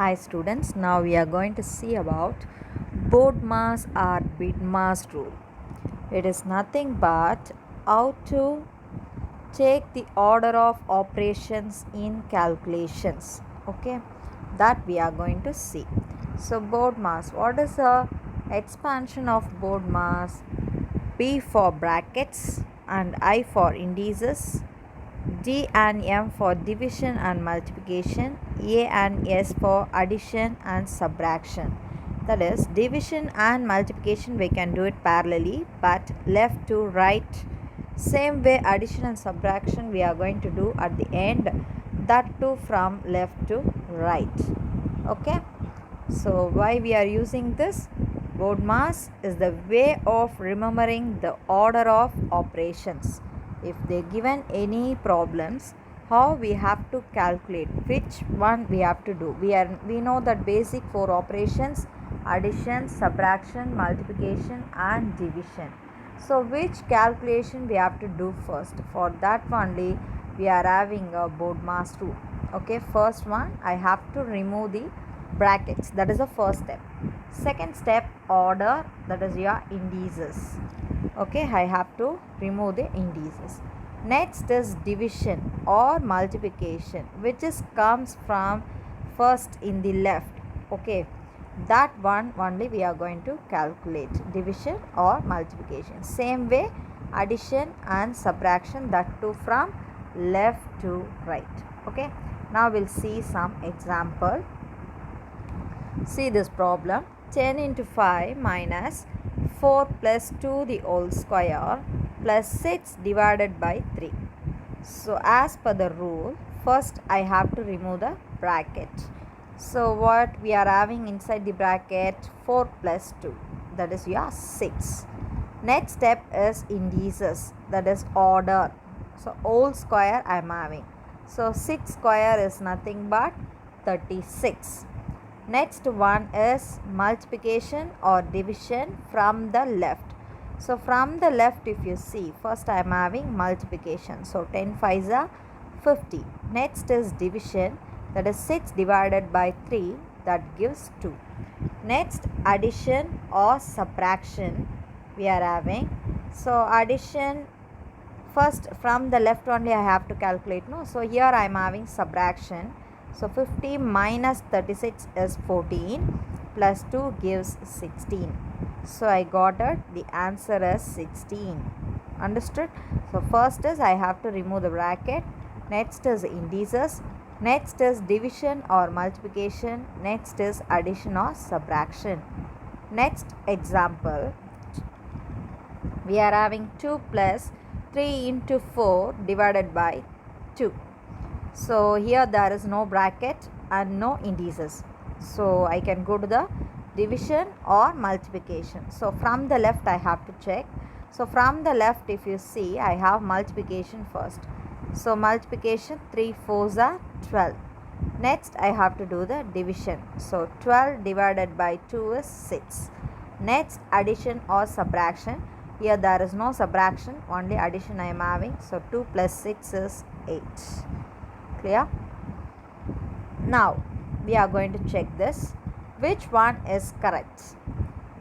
Hi students, now we are going to see about BODMAS or BIDMAS rule. It is nothing but how to take the order of operations in calculations. Okay, that we are going to see. So BODMAS, what is the expansion of BODMAS? B for brackets and I for indices, D and M for division and multiplication, A and S for addition and subtraction. That is, division and multiplication we can do it parallelly, but left to right. Same way, addition and subtraction we are going to do at the end, that too from left to right. Okay, so why we are using this? BODMAS is the way of remembering the order of operations. If they given any problems, how we have to calculate, which one we have to do. We know that basic four operations: addition, subtraction, multiplication and division. So which calculation we have to do first? For that only we are having a BODMAS rule. Okay, first one, I have to remove the brackets. That is the first step. Second step, order, that is your indices. Okay, I have to remove the indices. Next is division or multiplication, which is comes from first in the left. Okay, that one only we are going to calculate, division or multiplication. Same way, addition and subtraction, that too from left to right. Okay, now we'll see some example. See this problem. 10 into 5 minus 4 plus 2 the whole square plus 6 divided by 3. So as per the rule, first I have to remove the bracket. So what we are having inside the bracket? 4 plus 2, that is your 6. Next step is indices, that is order. So whole square I am having. So 6 square is nothing but 36. Next one is multiplication or division from the left. So from the left, if you see, first I am having multiplication. So 10 5s are 50. Next is division, that is 6 divided by 3, that gives 2. Next, addition or subtraction we are having. So addition, first from the left only I have to calculate, no? So here I am having subtraction. So 50 minus 36 is 14 plus 2 gives 16. So I got it, the answer is 16. Understood? So first is I have to remove the bracket. Next is indices. Next is division or multiplication. Next is addition or subtraction. Next example, we are having 2 plus 3 into 4 divided by 2. So here there is no bracket and no indices. So I can go to the division or multiplication. So from the left I have to check. So from the left, if you see, I have multiplication first. So multiplication, 3 4s are 12. Next I have to do the division. So 12 divided by 2 is 6. Next, addition or subtraction. Here there is no subtraction, only addition I am having. So 2 plus 6 is 8. Clear? Now we are going to check this. Which one is correct?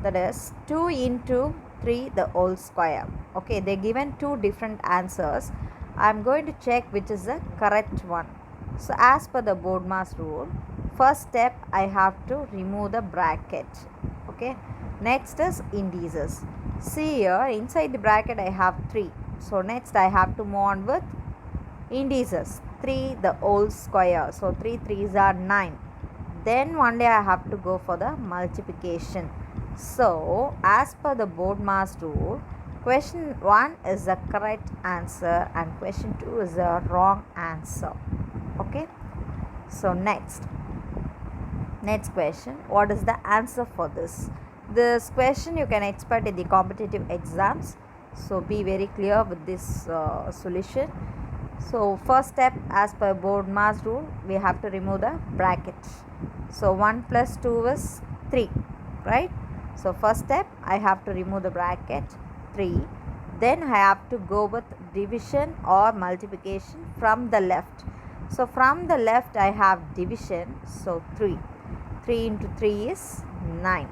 That is 2 into 3 the whole square. Okay, they given two different answers. I am going to check which is the correct one. So as per the BODMAS rule, first step I have to remove the bracket. Okay, next is indices. See here, inside the bracket I have 3. So next I have to move on with indices. 3 the whole square. So 3 3s are 9. Then one day I have to go for the multiplication. So as per the BODMAS rule, question 1 is the correct answer and question 2 is the wrong answer. Okay, so next question, what is the answer for this? This question you can expect in the competitive exams, so be very clear with this solution. So first step, as per BODMAS rule, we have to remove the bracket. So 1 plus 2 is 3, right? So first step, I have to remove the bracket, 3. Then I have to go with division or multiplication from the left. So from the left I have division, so 3. 3 into 3 is 9.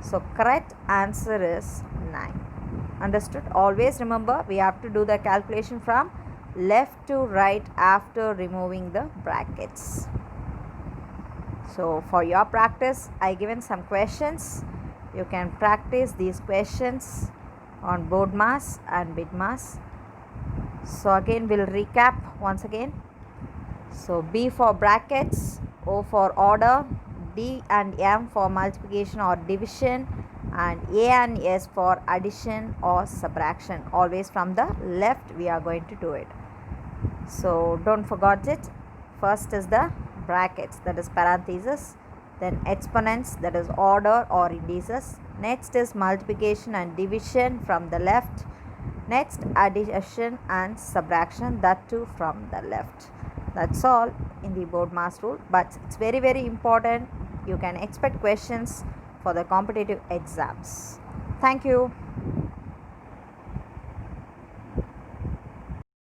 So correct answer is 9. Understood? Always remember we have to do the calculation from left to right after removing the brackets. So for your practice I given some questions. You can practice these questions on BODMAS and BIDMAS. So again we'll recap once again. So B for brackets, O for order, D and M for multiplication or division, and A and S for addition or subtraction. Always from the left we are going to do it. So don't forget it. First is the brackets, that is parentheses, then exponents, that is order or indices. Next is multiplication and division from the left. Next addition and subtraction, that too from the left. That's all in the BODMAS rule, but it's very important. You can expect questions for the competitive exams. Thank you.